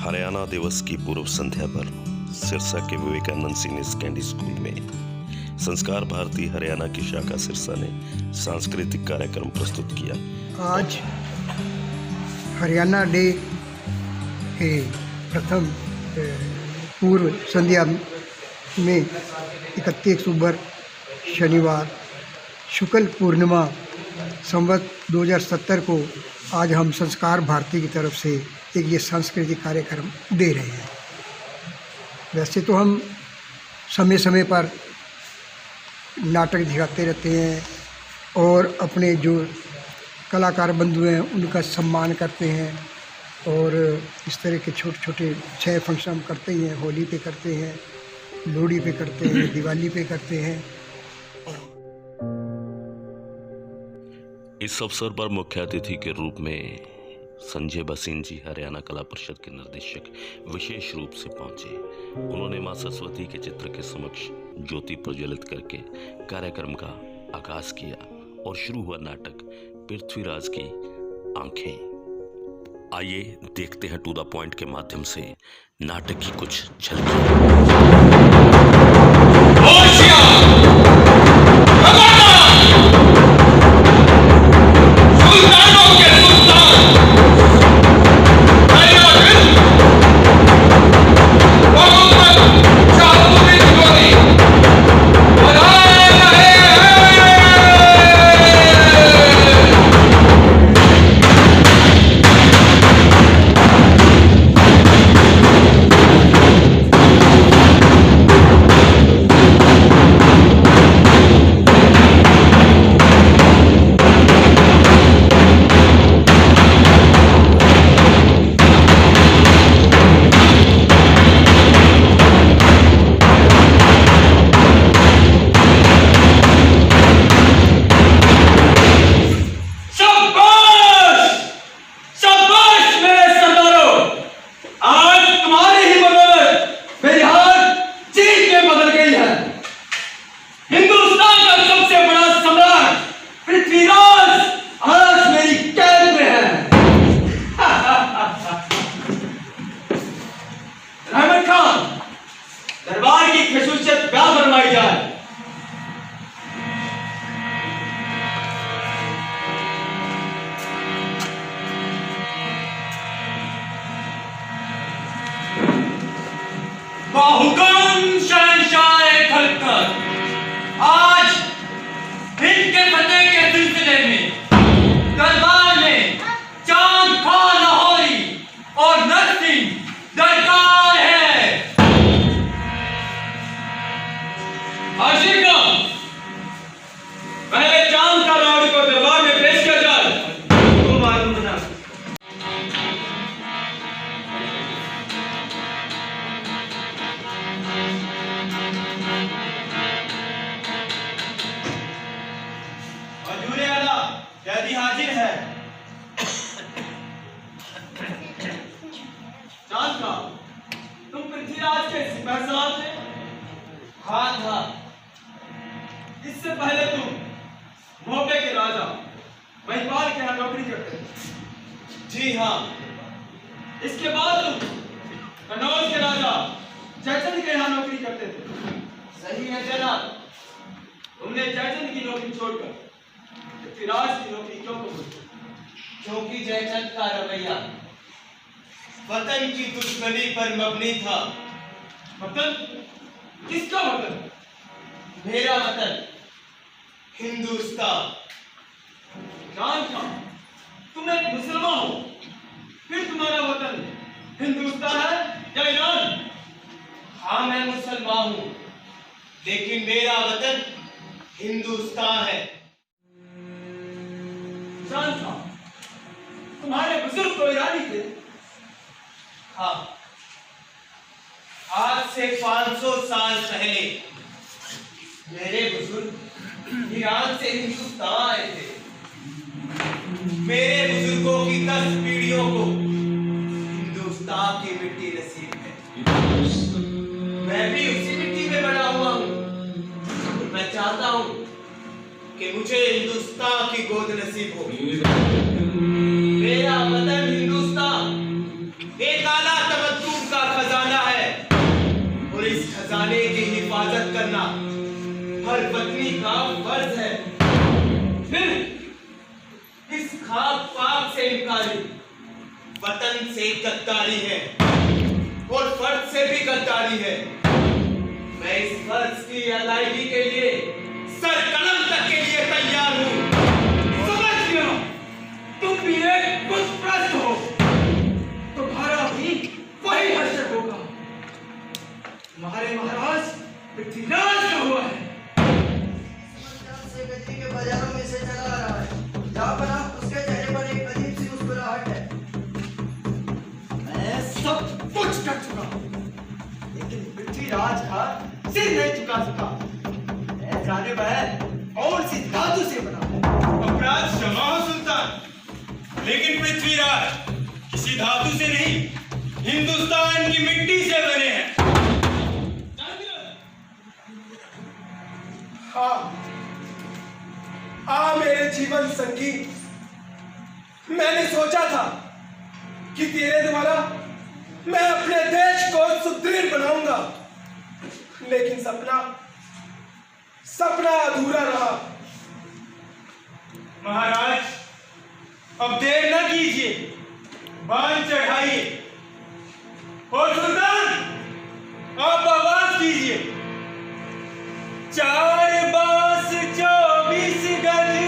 हरियाणा दिवस की पूर्व संध्या पर सिरसा के विवेकानंद सीनियर सेकेंडरी स्कूल में संस्कार भारती हरियाणा की शाखा सिरसा ने सांस्कृतिक कार्यक्रम प्रस्तुत किया। आज हरियाणा डे के प्रथम पूर्व संध्या में 31 अक्टूबर शनिवार शुक्ल पूर्णिमा संवत 2070 को आज हम संस्कार भारती की तरफ से एक ये सांस्कृतिक कार्यक्रम दे रहे हैं। वैसे तो हम समय समय पर नाटक दिखाते रहते हैं और अपने जो कलाकार बंधु हैं उनका सम्मान करते हैं और इस तरह के छोटे छोटे 6 फंक्शन हम करते ही हैं। होली पे करते हैं, लोहड़ी पे करते हैं, दिवाली पे करते हैं। इस अवसर पर मुख्य अतिथि के रूप में संजय बसीन जी हरियाणा कला परिषद के निर्देशक विशेष रूप से पहुंचे। उन्होंने मां सरस्वती के चित्र के समक्ष ज्योति प्रज्वलित करके कार्यक्रम का आगाज किया और शुरू हुआ नाटक पृथ्वीराज की आंखें। आइए देखते हैं टू द पॉइंट के माध्यम से नाटक की कुछ झलकियां। दरबार की खसूसियत क्या फरमाई जाए। बाहुकम शहंशाह खलकर आज हिंद के फतेह के सिलसिले में दरबार में चांद खान लाहौरी और नरसिंह दरकार है। आशिका पहले चांद का राउड को दरबार में पेश किया जाए। तुम मालूम बना हजूर आला कैदी हाजिर है। चांद का तुम पृथ्वीराज के सिपहसार थे? हाँ था। इससे पहले तुम भोपे के राजा महिपाल के यहाँ नौकरी करते थे? जी हाँ। इसके बाद तुम कन्नौज के राजा जयचंद के यहाँ नौकरी करते थे? सही है जनाब। तुमने जयचंद की नौकरी छोड़कर पृथ्वीराज की नौकरी क्यों कबूली? क्योंकि जयचंद का रवैया वतन की दुश्मनी पर मबनी था। वतन? किसका वतन? मेरा वतन हिंदुस्तान। जानता तुम एक मुसलमान हो, फिर तुम्हारा वतन हिंदुस्तान है या ईरान? हाँ मैं मुसलमान हूँ, लेकिन मेरा वतन हिंदुस्तान है। जानता तुम्हारे बुजुर्ग तो ईरानी थे? हाँ। आज से 500 साल पहले मेरे बुजुर्ग ईरान से हिंदुस्तान आए थे। मेरे बुजुर्गों की 10 पीढ़ियों को हिंदुस्तान की मिट्टी नसीब है। मैं भी उसी मिट्टी में बड़ा हुआ हूँ। मैं चाहता हूँ कि मुझे हिंदुस्तान की गोद नसीब हो। मेरा वतन हिंदुस्तान एक आला भिखारी। वतन से गद्दारी है और फर्ज से भी गद्दारी है। मैं इस फर्ज की अदायगी के लिए सर कलम तक के लिए तैयार हूं। समझ गया, तुम भी एक बुतप्रस्त हो, तुम्हारा भी वही हश्र होगा। हमारे महाराज पृथ्वीराज का हुआ है। से गद्दी के बाजारों में से चला आ रहा है। जहाँ पर उसके चेहरे पर एक अजीब सी मुस्कुराहट है। मैं सब कुछ कर चुका हूं, लेकिन पृथ्वीराज का सिर नहीं झुका सका। मैं जाने बहन और सी धातु से बना है। अपराध क्षमा हो सुल्तान, लेकिन पृथ्वीराज किसी धातु से नहीं, हिंदुस्तान की मिट्टी से बने हैं। हाँ मेरे जीवन संगी, मैंने सोचा था कि तेरे द्वारा मैं अपने देश को सुदृढ़ बनाऊंगा, लेकिन सपना अधूरा रहा। महाराज अब देर न कीजिए, बांध चढ़ाइए। और सुल्तान आप आवाज कीजिए। 4 बांस 24 गज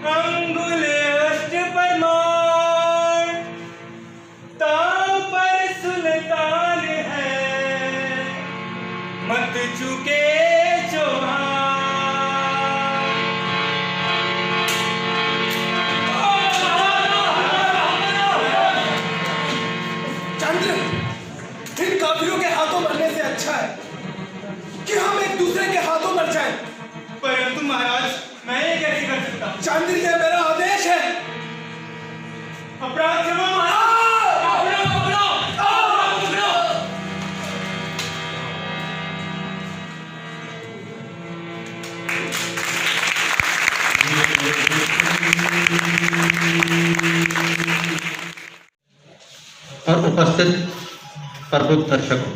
अंगुल अष्ट परमाण, ताव पर सुल्तान है मत चुके चौहान। चंद्र, इन काफिरों के हाथों मरने से अच्छा है कि हम एक दूसरे के हाथों मर जाएं। परंतु महाराज मैं ये कैसे कर सकता? चंद्र, ये मेरा आदेश है। अपराध क्षमा महाराज। और उपस्थित प्रबुद्ध दर्शकों,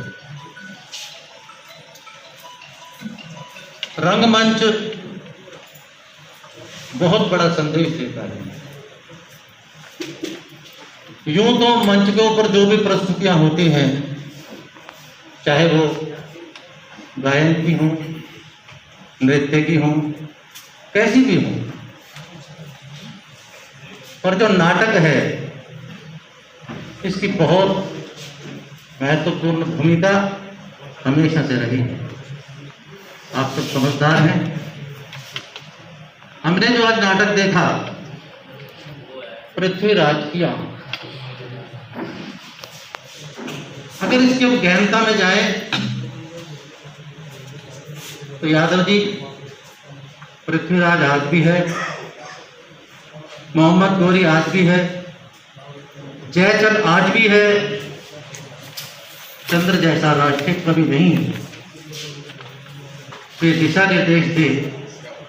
रंगमंच बहुत बड़ा संदेश देता है। यूं तो मंच के ऊपर जो भी प्रस्तुतियां होती हैं, चाहे वो गायन की हों, नृत्य की हों, कैसी भी हों, पर जो नाटक है इसकी बहुत महत्वपूर्ण भूमिका हमेशा से रही है। आप सब समझदार हैं। हमने जो आज नाटक देखा, पृथ्वीराज की आंख, अगर इसकी हम गहनता में जाएं तो यादव जी, पृथ्वीराज आज भी है, मोहम्मद गौरी आज भी है, जयचंद आज भी है। चंद्र जैसा राष्ट्रीय कवि नहीं है। ये दिशा निर्देश दे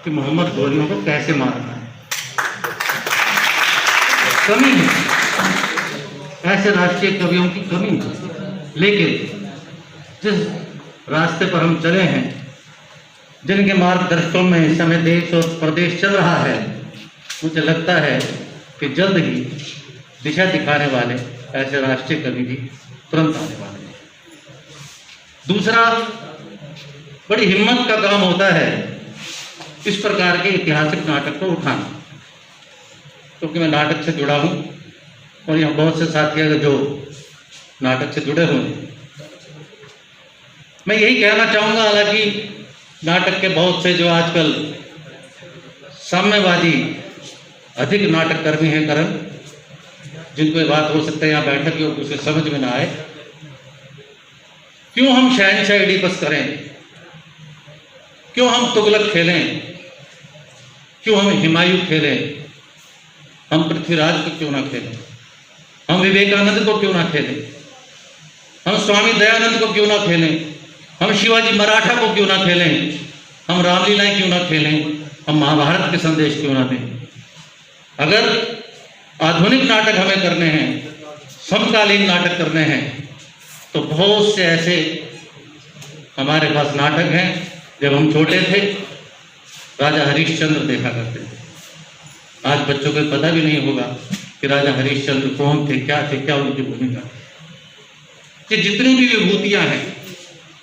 कि मोहम्मद गौरियों को कैसे मारना है। कमी है, ऐसे राष्ट्रीय कवियों की कमी है। लेकिन जिस रास्ते पर हम चले हैं, जिनके मार्गदर्शकों में इस समय देश और प्रदेश चल रहा है, मुझे लगता है कि जल्द ही दिशा दिखाने वाले ऐसे राष्ट्रीय कवि भी तुरंत आने वाले हैं। दूसरा, बड़ी हिम्मत का काम होता है इस प्रकार के ऐतिहासिक नाटक को उठाना, क्योंकि मैं नाटक से जुड़ा हूं और यहाँ बहुत से साथी अगर जो नाटक से जुड़े हुए हैं। मैं यही कहना चाहूँगा, हालांकि नाटक के बहुत से जो आजकल साम्यवादी अधिक नाटक कर्मी हैं करण, जिनको ये बात हो सकता है यहाँ बैठक की उसे समझ में ना आए, क्यों हम शहनशाह एडिपस करें, क्यों हम तुगलक खेलें, क्यों हम हुमायूं खेलें, हम पृथ्वीराज को क्यों ना खेलें, हम विवेकानंद को क्यों ना खेलें, हम स्वामी दयानंद को क्यों ना खेलें, हम शिवाजी मराठा को क्यों ना खेलें, हम रामलीलाएं क्यों ना खेलें, हम महाभारत के संदेश क्यों ना दें। अगर आधुनिक नाटक हमें करने हैं, समकालीन नाटक करने हैं, तो बहुत से ऐसे हमारे पास नाटक हैं। जब हम छोटे थे, राजा हरिश्चंद्र देखा करते थे, आज बच्चों को पता भी नहीं होगा कि राजा हरिश्चंद्र कौन थे, क्या उनकी भूमिका। कि जितनी भी विभूतियां हैं,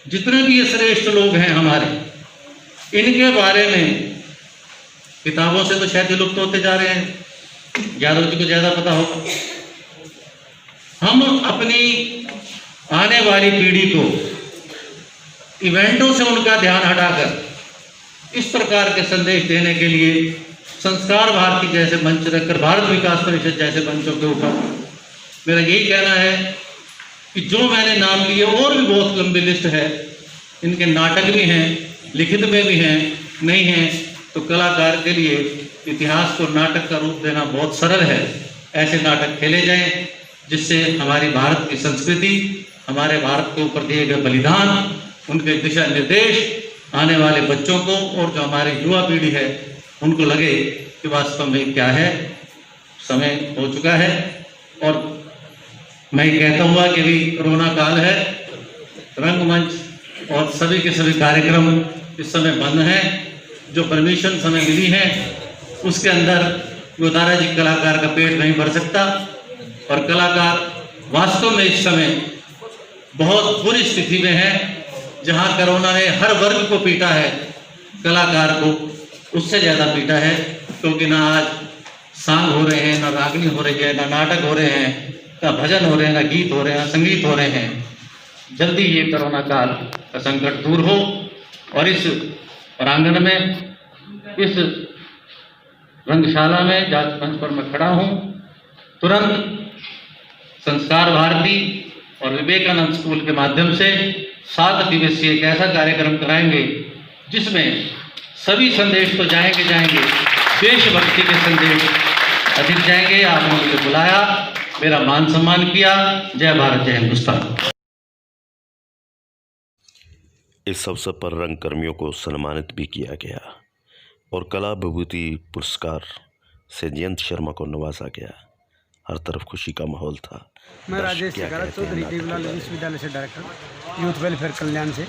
जितने भी ये श्रेष्ठ लोग हैं हमारे, इनके बारे में किताबों से तो शायद लुप्त होते जा रहे हैं, यादव जी को ज्यादा पता होगा। हम अपनी आने वाली पीढ़ी को इवेंटों से उनका ध्यान हटाकर इस प्रकार के संदेश देने के लिए संस्कार भारती जैसे मंच रखकर, भारत विकास परिषद जैसे मंचों के ऊपर मेरा यही कहना है कि जो मैंने नाम लिए और भी बहुत लंबी लिस्ट है, इनके नाटक भी हैं, लिखित में भी हैं, नहीं हैं तो कलाकार के लिए इतिहास को नाटक का रूप देना बहुत सरल है। ऐसे नाटक खेले जाएं जिससे हमारी भारत की संस्कृति, हमारे भारत के ऊपर दिए गए बलिदान, उनके दिशा निर्देश आने वाले बच्चों को और जो हमारी युवा पीढ़ी है उनको लगे कि वास्तव में क्या है, समय हो चुका है। और मैं कहता हुआ कि अभी कोरोना काल है, रंगमंच और सभी के सभी कार्यक्रम इस समय बंद हैं। जो परमिशन समय मिली है उसके अंदर गोदारा जी कलाकार का पेट नहीं भर सकता और कलाकार वास्तव में इस समय बहुत बुरी स्थिति में है। जहां कोरोना ने हर वर्ग को पीटा है, कलाकार को उससे ज़्यादा पीटा है, क्योंकि ना आज सांग हो रहे हैं, ना रागनी हो रही है, ना नाटक हो रहे हैं, ना भजन हो रहे हैं, ना गीत हो रहे हैं, ना संगीत हो रहे हैं। जल्दी ये कोरोना काल का संकट दूर हो और इस प्रांगण में, इस रंगशाला में जात मंच पर मैं खड़ा हूँ, तुरंत संस्कार भारती और विवेकानंद स्कूल के माध्यम से 7 दिवसीय एक ऐसा कार्यक्रम कराएंगे जिसमें सभी संदेश तो जाएंगे, देशभक्ति के संदेश अधिक जाएंगे। आपने मुझे बुलाया, मेरा मान सम्मान किया। जय भारत, जय हिंदुस्तान। इस अवसर पर रंगकर्मियों को सम्मानित भी किया गया और कला विभूति पुरस्कार से जयंत शर्मा को नवाजा गया। हर तरफ खुशी का माहौल था। मैं राजेश चौधरी देवलाल विश्वविद्यालय से डायरेक्टर यूथ वेलफेयर कल्याण से।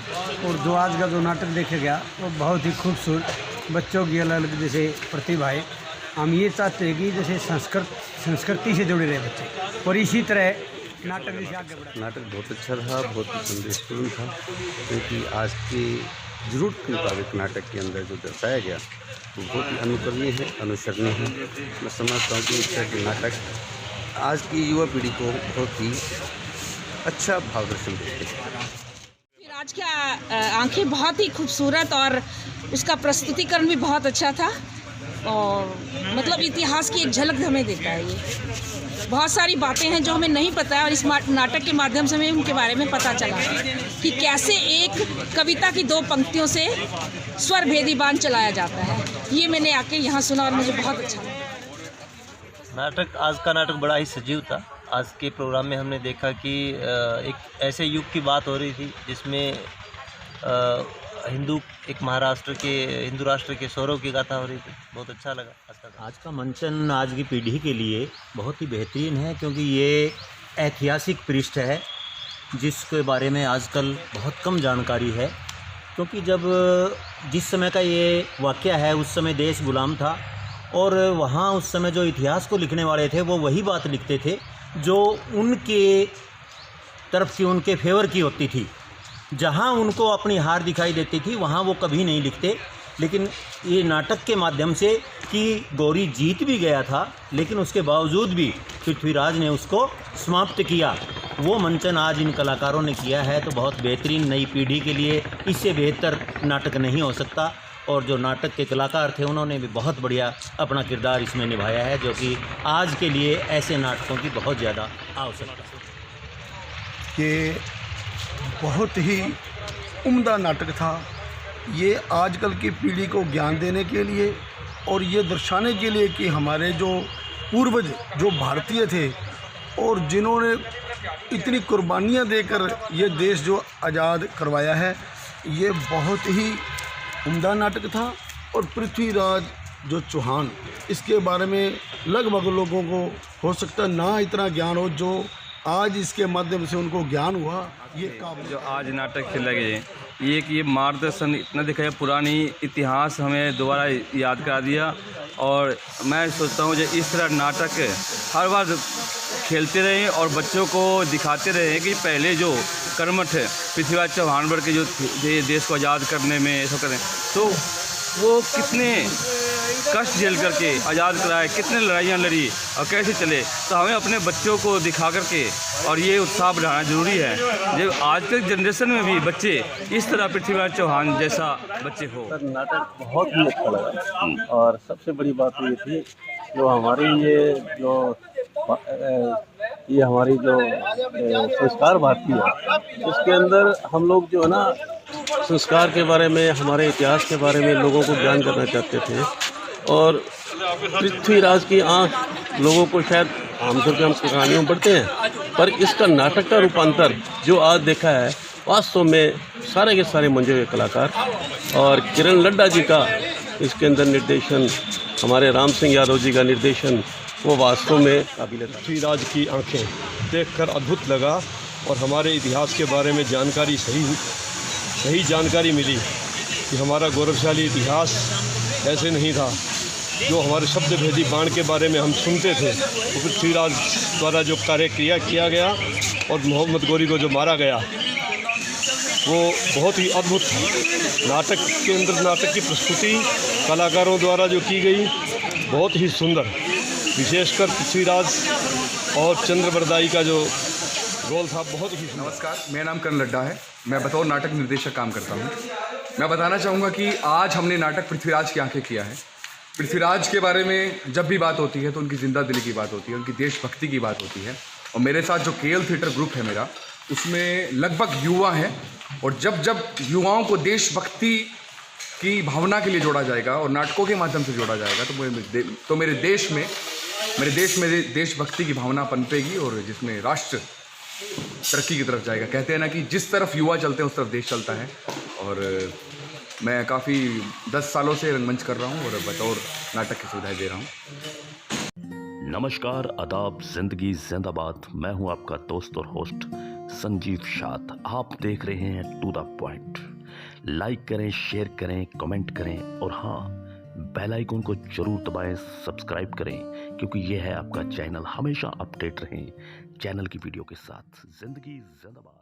और जो आज का जो नाटक देखे गया वो बहुत ही खूबसूरत, बच्चों की अलग अलग जैसे प्रतिभा है। हम ये चाहते हैं कि जैसे संस्कृति से जुड़े रहे बच्चे और इसी तरह नाटक जैसे आगे बढ़ा। नाटक बहुत अच्छा रहा, बहुत ही संदेशपूर्ण था, क्योंकि आज की जरूरत के मुताबिक नाटक के अंदर जो दर्शाया गया वो बहुत ही अनुकरणीय है, अनुसरणीय है। मैं समझता हूँ कि इस तरह के नाटक आज की युवा पीढ़ी को बहुत ही अच्छा भावदर्शन देते हैं। आज की आंखें बहुत ही खूबसूरत और उसका प्रस्तुतिकरण भी बहुत अच्छा था और मतलब इतिहास की एक झलक हमें देता है। ये बहुत सारी बातें हैं जो हमें नहीं पता है और इस नाटक के माध्यम से हमें उनके बारे में पता चला कि कैसे एक कविता की 2 पंक्तियों से स्वर भेदी बांध चलाया जाता है। ये मैंने आके यहाँ सुना और मुझे बहुत अच्छा लगा। नाटक, आज का नाटक बड़ा ही सजीव था। आज के प्रोग्राम में हमने देखा कि एक ऐसे युग की बात हो रही थी जिसमें हिंदू राष्ट्र के सौरव की गाथा हो रही थी। बहुत अच्छा लगा। आज का मंचन आज की पीढ़ी के लिए बहुत ही बेहतरीन है, क्योंकि ये ऐतिहासिक पृष्ठ है जिसके बारे में आजकल बहुत कम जानकारी है। क्योंकि जब जिस समय का ये वाक़या है उस समय देश गुलाम था और वहाँ उस समय जो इतिहास को लिखने वाले थे वो वही बात लिखते थे जो उनके तरफ की, उनके फेवर की होती थी। जहाँ उनको अपनी हार दिखाई देती थी वहाँ वो कभी नहीं लिखते। लेकिन ये नाटक के माध्यम से कि गौरी जीत भी गया था लेकिन उसके बावजूद भी पृथ्वीराज ने उसको समाप्त किया, वो मंचन आज इन कलाकारों ने किया है। तो बहुत बेहतरीन, नई पीढ़ी के लिए इससे बेहतर नाटक नहीं हो सकता। और जो नाटक के कलाकार थे उन्होंने भी बहुत बढ़िया अपना किरदार इसमें निभाया है, जो कि आज के लिए ऐसे नाटकों की बहुत ज़्यादा आवश्यकता है। ये बहुत ही उम्दा नाटक था। ये आजकल की पीढ़ी को ज्ञान देने के लिए और ये दर्शाने के लिए कि हमारे जो पूर्वज जो भारतीय थे और जिन्होंने इतनी कुर्बानियाँ देकर ये देश जो आज़ाद करवाया है, ये बहुत ही उम्दा नाटक था। और पृथ्वीराज जो चौहान, इसके बारे में लगभग लोगों को हो सकता है ना इतना ज्ञान हो जो आज इसके माध्यम से उनको ज्ञान हुआ। ये काबिल जो आज नाटक खेला गया है, ये मार्गदर्शन इतना दिखाया, पुरानी इतिहास हमें दोबारा याद करा दिया। और मैं सोचता हूँ जो इस तरह नाटक हर बार खेलते रहें और बच्चों को दिखाते रहें कि पहले जो कर्मठ पृथ्वीराज चौहान वर्ग के जो देश को आज़ाद करने में ऐसा करें, तो वो कितने कष्ट झेल करके आज़ाद कराए, कितने लड़ाइयाँ लड़ी और कैसे चले। तो हमें अपने बच्चों को दिखा करके और ये उत्साह बढ़ाना ज़रूरी है, जो आज के जनरेशन में भी बच्चे इस तरह पृथ्वीराज चौहान जैसा बच्चे हो। सर नाटक बहुत ही अच्छा लगा और सबसे बड़ी बात ये थी जो हमारी ये हमारी जो संस्कार भारती है, इसके अंदर हम लोग जो है ना संस्कार के बारे में, हमारे इतिहास के बारे में लोगों को ज्ञान करना चाहते थे। और पृथ्वीराज की आँख लोगों को शायद आमतौर पर हम कहानियों में पढ़ते हैं, पर इसका नाटक का रूपांतर जो आज देखा है, वास्तव में सारे के सारे मंजे हुए कलाकार और किरण लड्डा जी का इसके अंदर निर्देशन, हमारे राम सिंह यादव जी का निर्देशन, वो वास्तव में काबिल। पृथ्वीराज की आंखें देखकर अद्भुत लगा और हमारे इतिहास के बारे में जानकारी सही जानकारी मिली कि हमारा गौरवशाली इतिहास ऐसे नहीं था। जो हमारे शब्द भेदी बाण के बारे में हम सुनते थे, वो पृथ्वीराज द्वारा जो कार्य किया गया और मोहम्मद गोरी को जो मारा गया, वो बहुत ही अद्भुत था। नाटक के अंदर नाटक की प्रस्तुति कलाकारों द्वारा जो की गई बहुत ही सुंदर, विशेषकर पृथ्वीराज और चंद्रबरदाई का जो रोल था बहुत ही। नमस्कार, मेरा नाम करण लड्डा है, मैं बतौर नाटक निर्देशक काम करता हूँ। मैं बताना चाहूँगा कि आज हमने नाटक पृथ्वीराज की आंखें किया है। पृथ्वीराज के बारे में जब भी बात होती है तो उनकी जिंदा दिली की बात होती है, उनकी देशभक्ति की बात होती है। और मेरे साथ जो केएल थिएटर ग्रुप है मेरा, उसमें लगभग युवा हैं, और जब युवाओं को देशभक्ति की भावना के लिए जोड़ा जाएगा और नाटकों के माध्यम से जोड़ा जाएगा तो मेरे देश में देशभक्ति की भावना पनपेगी और जिसमें राष्ट्र तरक्की की तरफ जाएगा। कहते हैं ना कि जिस तरफ युवा चलते हैं उस तरफ देश चलता है। और मैं काफ़ी 10 सालों से रंगमंच कर रहा हूँ और बतौर नाटक की सुविधाएं दे रहा हूँ। नमस्कार, आदाब, जिंदगी जिंदाबाद। मैं हूं आपका दोस्त और होस्ट संजीव शाद। आप देख रहे हैं टू द पॉइंट। लाइक करें, शेयर करें, कमेंट करें और हाँ, बेल आइकन को जरूर दबाएं, सब्सक्राइब करें, क्योंकि यह है आपका चैनल। हमेशा अपडेट रहें चैनल की वीडियो के साथ। जिंदगी जिंदाबाद।